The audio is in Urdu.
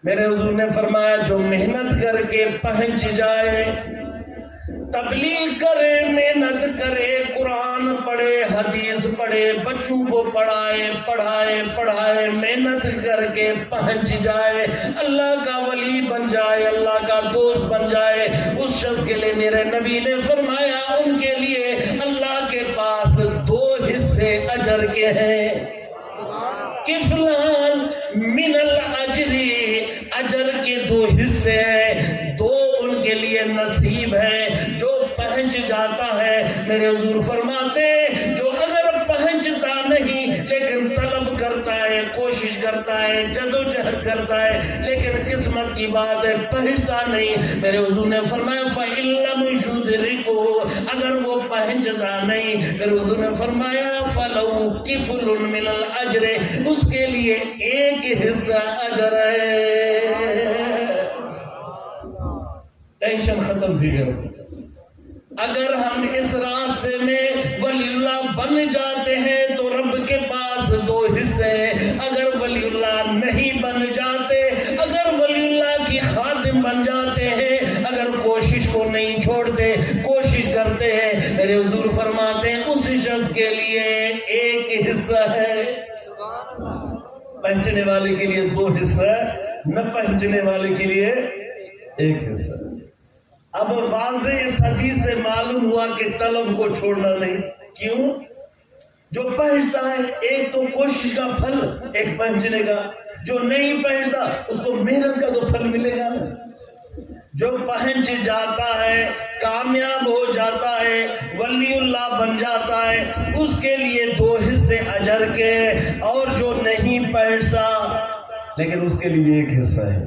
میرے حضور نے فرمایا جو محنت کر کے پہنچ جائے، تبلیغ کرے، محنت کرے، قرآن پڑھے، حدیث پڑھے، بچوں کو پڑھائے، محنت کر کے پہنچ جائے، اللہ کا ولی بن جائے، اللہ کا دوست بن جائے، اس شخص کے لیے میرے نبی نے فرمایا ان کے لیے اللہ کے پاس 2 حصے اجر کے ہیں، کفلان من الاجر، اجر کے 2 حصے ہیں، 2 ان کے لیے نصیب ہے جو پہنچ جاتا ہے۔ میرے حضور فرماتے جو اگر پہنچتا نہیں لیکن طلب کرتا ہے، کوشش کرتا ہے، جدوجہد کرتا ہے، لیکن قسمت کی بات ہے پہنچتا نہیں، میرے حضور نے فرمایا فَإِن لَّمْ يُدْرِكْهُ، اگر وہ پہنچتا نہیں، میرے حضور نے فرمایا فَلَهُ كِفْلٌ مِّنَ الْأَجْرِ، اس کے لیے 1 حصہ اجر ہے۔ ٹینشن ختم تھی گئی۔ اگر ہم اس راستے میں ولی اللہ بن جاتے ہیں تو رب کے پاس 2 حصے ہیں، اگر ولی اللہ نہیں بن جاتے، اگر ولی اللہ کی خادم بن جاتے ہیں، اگر کوشش کو نہیں چھوڑتے، کوشش کرتے ہیں، میرے حضور فرماتے ہیں اس شخص کے لیے 1 حصہ ہے، پہنچنے والے کے لیے 2 حصہ، نہ پہنچنے والے کے لیے 1 حصہ۔ اب واضح اس حدیث سے معلوم ہوا کہ طلب کو چھوڑنا نہیں۔ کیوں؟ جو پہنچتا ہے ایک تو کوشش کا پھل، ایک پہنچنے کا، جو نہیں پہنچتا اس کو محنت کا تو پھل ملے گا نا۔ جو پہنچ جاتا ہے، کامیاب ہو جاتا ہے، ولی اللہ بن جاتا ہے، اس کے لیے 2 حصے اجر کے، اور جو نہیں پہنچتا لیکن اس کے لیے 1 حصہ ہے۔